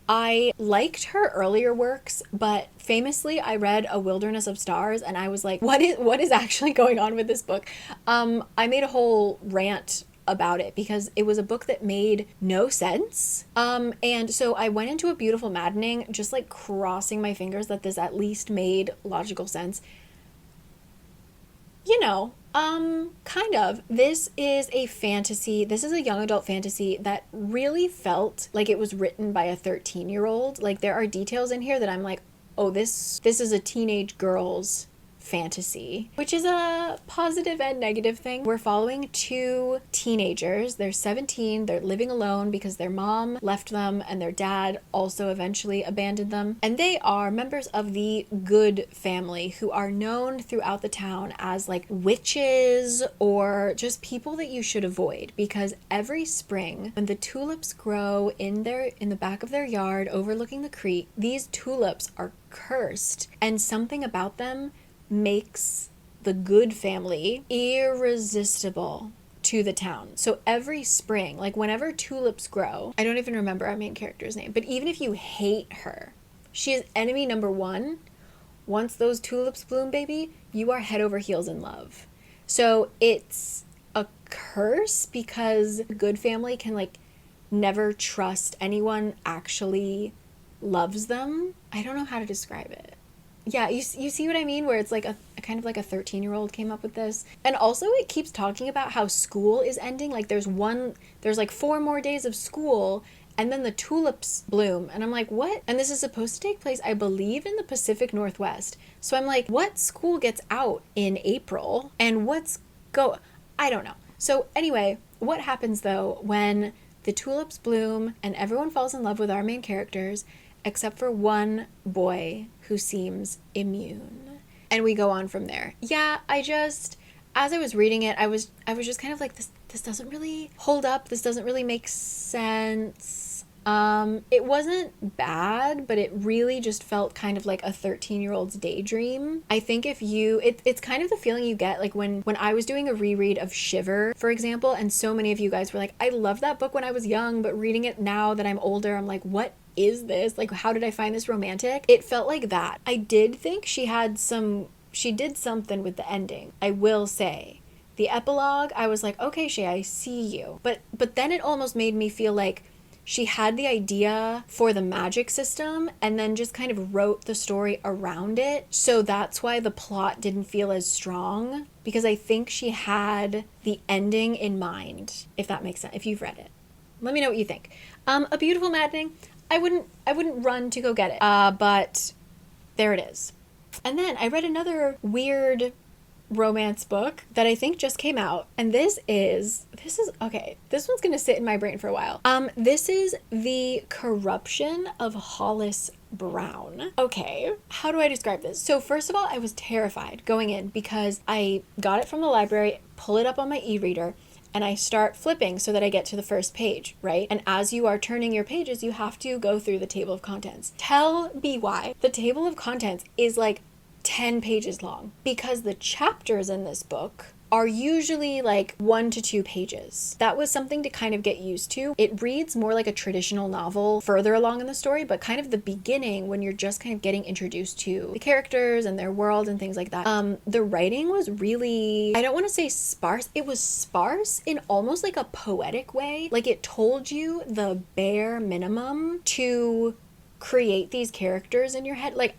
A: I liked her earlier works, but famously I read A Wilderness of Stars and I was like, what is actually going on with this book? I made a whole rant about it because it was a book that made no sense. And so I went into A Beautiful Maddening just like crossing my fingers that this at least made logical sense. Kind of. This is a fantasy. This is a young adult fantasy that really felt like it was written by a 13-year-old. Like, there are details in here that I'm like, oh, this is a teenage girl's fantasy, which is a positive and negative thing. We're following two teenagers. They're 17. They're living alone because their mom left them and their dad also eventually abandoned them. And they are members of the good family who are known throughout the town as like witches or just people that you should avoid, because every spring when the tulips grow in the back of their yard overlooking the creek, these tulips are cursed, and something about them makes the good family irresistible to the town. So every spring, like whenever tulips grow, I don't even remember our main character's name, but even if you hate her, she is enemy number one. Once those tulips bloom, baby, you are head over heels in love. So it's a curse because the good family can like never trust anyone actually loves them. I don't know how to describe it. Yeah, you see what I mean? Where it's like a kind of like a 13-year-old came up with this. And also it keeps talking about how school is ending. Like there's like 4 more days of school and then the tulips bloom. And I'm like, what? And this is supposed to take place, I believe, in the Pacific Northwest. So I'm like, what school gets out in April? And I don't know. So anyway, what happens though when the tulips bloom and everyone falls in love with our main characters, except for one boy who seems immune. And we go on from there. Yeah, as I was reading it, I was just kind of like, this doesn't really hold up. This doesn't really make sense. It wasn't bad, but it really just felt kind of like a 13-year-old's daydream. I think it's kind of the feeling you get like when I was doing a reread of Shiver, for example, and so many of you guys were like, I loved that book when I was young, but reading it now that I'm older, I'm like, what is this? Like, how did I find this romantic? It felt like that. I did think she did something with the ending, I will say. The epilogue, I was like, okay, Shay, I see you. But then it almost made me feel like she had the idea for the magic system and then just kind of wrote the story around it. So that's why the plot didn't feel as strong, because I think she had the ending in mind, if that makes sense, if you've read it. Let me know what you think. A Beautiful Maddening, I wouldn't run to go get it, but there it is. And then I read another weird romance book that I think just came out, and this is okay, this one's gonna sit in my brain for a while. This is The Corruption of Hollis Brown. Okay, how do I describe this? So first of all, I was terrified going in because I got it from the library, pull it up on my e-reader, and I start flipping so that I get to the first page, right? And as you are turning your pages, you have to go through the table of contents. Tell me why the table of contents is like 10 pages long, because the chapters in this book are usually like 1 to 2 pages. That was something to kind of get used to. It reads more like a traditional novel further along in the story, but kind of the beginning when you're just kind of getting introduced to the characters and their world and things like that. The writing was really, I don't want to say sparse. It was sparse in almost like a poetic way. Like it told you the bare minimum to create these characters in your head. Like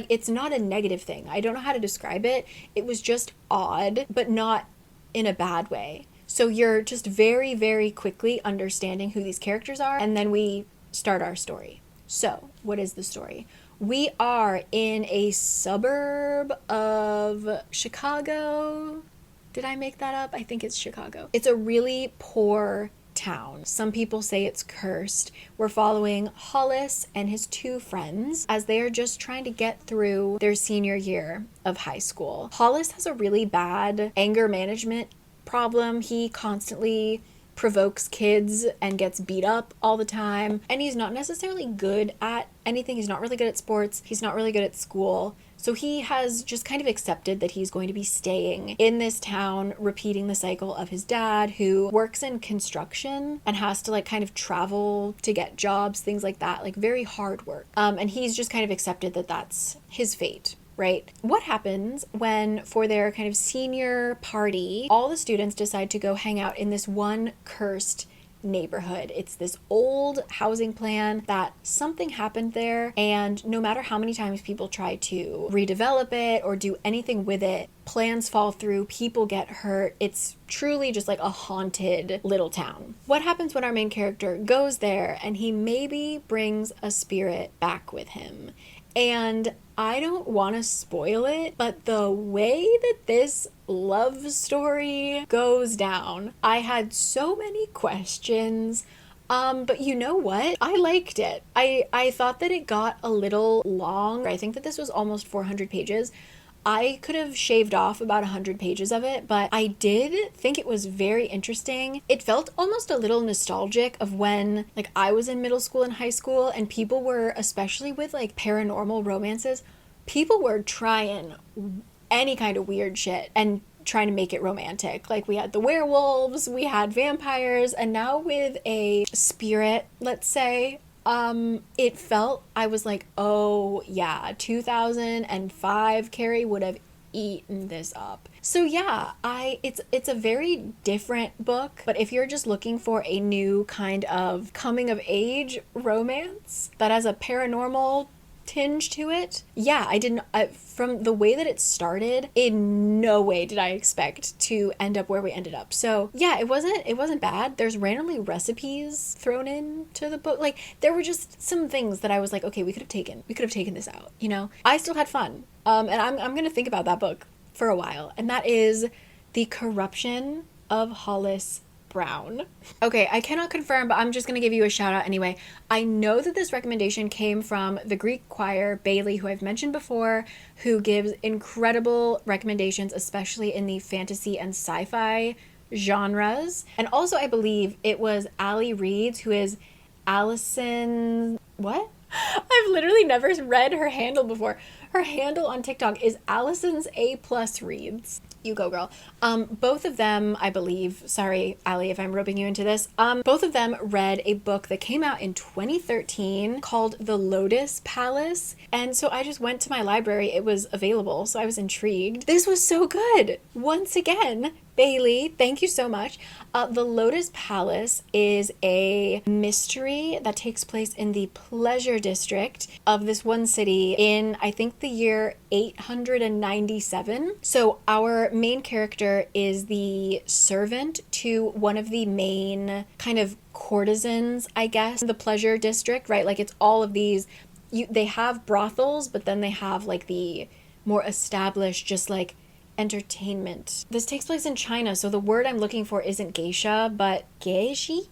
A: it's not a negative thing. I don't know how to describe it. It was just odd, but not in a bad way. So you're just very, very quickly understanding who these characters are, and then we start our story. So what is the story? We are in a suburb of Chicago. Did I make that up? I think it's Chicago. It's a really poor town. Some people say it's cursed. We're following Hollis and his two friends as they are just trying to get through their senior year of high school. Hollis has a really bad anger management problem. He constantly provokes kids and gets beat up all the time, and he's not necessarily good at anything. He's not really good at sports. He's not really good at school. So he has just kind of accepted that he's going to be staying in this town, repeating the cycle of his dad, who works in construction and has to like kind of travel to get jobs, things like that, like very hard work. And he's just kind of accepted that that's his fate. Right? What happens when, for their kind of senior party, all the students decide to go hang out in this one cursed neighborhood? It's this old housing plan that something happened there, and no matter how many times people try to redevelop it or do anything with it, plans fall through, people get hurt. It's truly just like a haunted little town. What happens when our main character goes there and he maybe brings a spirit back with him? And I don't want to spoil it, but the way that this love story goes down, I had so many questions. But you know what? I liked it. I thought that it got a little long. I think that this was almost 400 pages. I could have shaved off about 100 pages of it, but I did think it was very interesting. It felt almost a little nostalgic of when like I was in middle school and high school, and people were, especially with like paranormal romances, people were trying any kind of weird shit and trying to make it romantic. Like we had the werewolves, we had vampires, and now with a spirit, let's say, it felt, I was like, oh yeah, 2005 Cari would have eaten this up. So yeah, it's a very different book, but if you're just looking for a new kind of coming of age romance that has a paranormal tinge to it, yeah, from the way that it started, in no way did I expect to end up where we ended up. So yeah, it wasn't bad. There's randomly recipes thrown into the book. Like there were just some things that I was like, okay, we could have taken this out, you know? I still had fun. And I'm gonna think about that book for a while. And that is The Corruption of Hollis Brown. Okay, I cannot confirm, but I'm just going to give you a shout out anyway. I know that this recommendation came from the Greek choir, Bailey, who I've mentioned before, who gives incredible recommendations, especially in the fantasy and sci-fi genres. And also, I believe it was Allie Reeds, who is Allison... What? I've literally never read her handle before. Her handle on TikTok is Allison's A+ Reads. You go, girl. Both of them, I believe, sorry, Allie, if I'm roping you into this, both of them read a book that came out in 2013 called The Lotus Palace. And so I just went to my library. It was available, so I was intrigued. This was so good. Once again, Bailey, thank you so much. The Lotus Palace is a mystery that takes place in the pleasure district of this one city in, I think, the year 897. So our main character is the servant to one of the main kind of courtesans, I guess, in the pleasure district, right? Like it's all of these, they have brothels, but then they have like the more established, just like entertainment. This takes place in China, so the word I'm looking for isn't geisha, but geishi?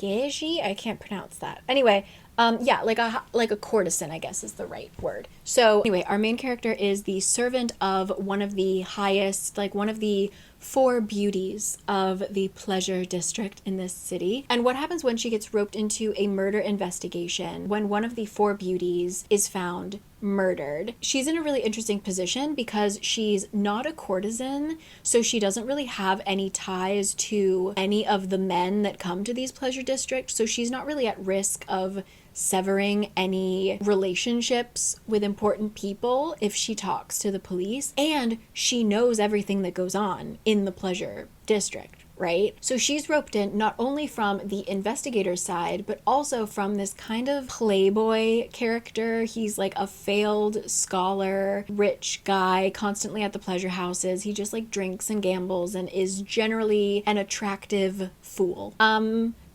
A: I can't pronounce that. Anyway, yeah, like a courtesan, I guess is the right word. So anyway, our main character is the servant of one of the highest, like one of the 4 beauties of the pleasure district in this city. And what happens when she gets roped into a murder investigation, when one of the 4 beauties is found murdered? She's in a really interesting position because she's not a courtesan, so she doesn't really have any ties to any of the men that come to these pleasure districts, so she's not really at risk of severing any relationships with important people if she talks to the police, and she knows everything that goes on in the pleasure district, right? So she's roped in not only from the investigator's side, but also from this kind of playboy character. He's like a failed scholar, rich guy, constantly at the pleasure houses. He just like drinks and gambles and is generally an attractive fool.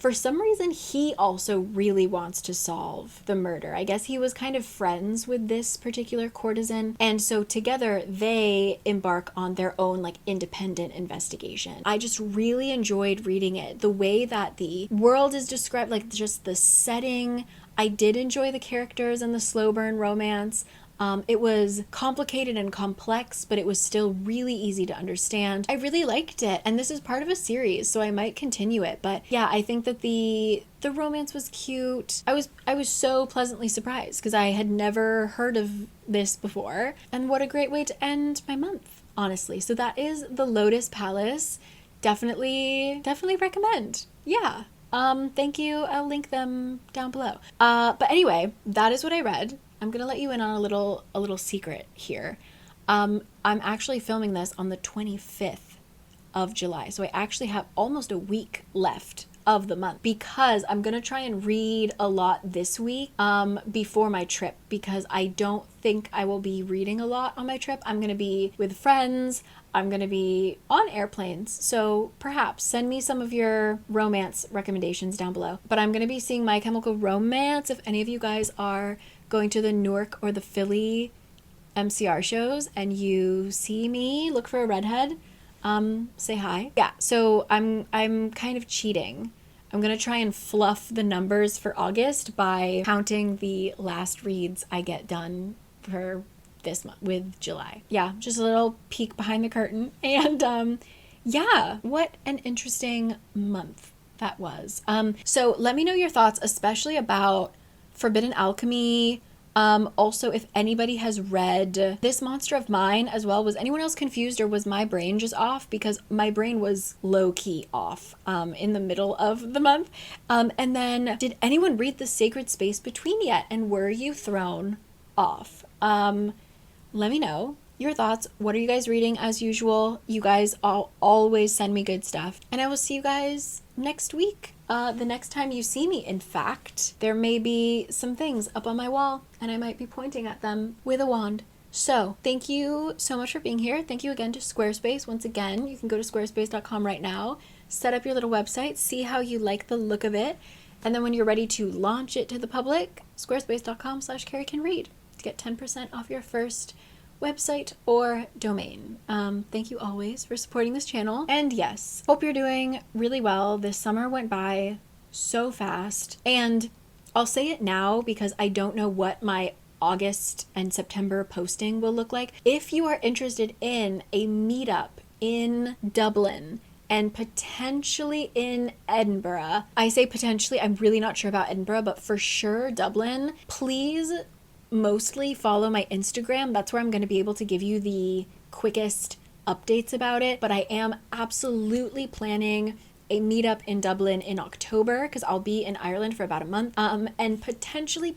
A: for some reason, he also really wants to solve the murder. I guess he was kind of friends with this particular courtesan. And so together they embark on their own like independent investigation. I just really enjoyed reading it. The way that the world is described, like just the setting. I did enjoy the characters and the slow burn romance. It was complicated and complex, but it was still really easy to understand. I really liked it, and this is part of a series, so I might continue it. But yeah, I think that the romance was cute. I was so pleasantly surprised because I had never heard of this before, and what a great way to end my month, honestly. So that is the Lotus Palace. Definitely recommend. Yeah. Thank you. I'll link them down below. But anyway, that is what I read. I'm gonna let you in on a little secret here. I'm actually filming this on the 25th of July, so I actually have almost a week left of the month because I'm gonna try and read a lot this week before my trip, because I don't think I will be reading a lot on my trip. I'm gonna be with friends. I'm going to be on airplanes, so perhaps send me some of your romance recommendations down below. But I'm going to be seeing My Chemical Romance. If any of you guys are going to the Newark or the Philly MCR shows and you see me, look for a redhead, say hi. Yeah, so I'm kind of cheating. I'm going to try and fluff the numbers for August by counting the last reads I get done for this month with July. Yeah, just a little peek behind the curtain. And yeah, what an interesting month that was. So let me know your thoughts, especially about Forbidden Alchemy. Also, if anybody has read This Monster of Mine as well. Was anyone else confused, or was my brain just off? Because my brain was low-key off in the middle of the month. And then, did anyone read The Sacred Space Between yet? And were you thrown off? Let me know your thoughts. What are you guys reading as usual? You guys always send me good stuff. And I will see you guys next week. The next time you see me, in fact, there may be some things up on my wall and I might be pointing at them with a wand. So thank you so much for being here. Thank you again to Squarespace. Once again, you can go to squarespace.com right now, set up your little website, see how you like the look of it. And then when you're ready to launch it to the public, squarespace.com/caricanread to get 10% off your first website or domain. Thank you always for supporting this channel. And yes, hope you're doing really well. This summer went by so fast. And I'll say it now because I don't know what my August and September posting will look like. If you are interested in a meetup in Dublin and potentially in Edinburgh, I say potentially, I'm really not sure about Edinburgh, but for sure Dublin, please mostly follow my Instagram. That's where I'm going to be able to give you the quickest updates about it. But I am absolutely planning a meetup in Dublin in October because I'll be in Ireland for about a month. And potentially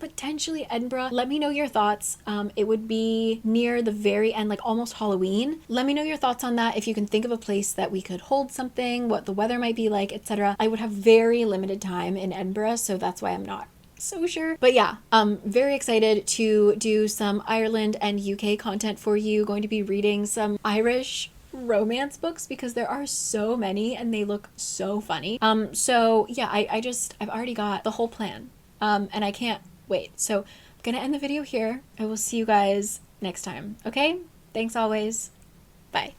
A: Edinburgh. Let me know your thoughts. It would be near the very end, like almost Halloween. Let me know your thoughts on that. If you can think of a place that we could hold something, what the weather might be like, etc. I would have very limited time in Edinburgh, so that's why I'm not so sure. But yeah, very excited to do some Ireland and UK content for you. Going to be reading some Irish romance books because there are so many and they look so funny. So yeah, I've already got the whole plan. And I can't wait. So I'm gonna end the video here. I will see you guys next time. Okay? Thanks always. Bye.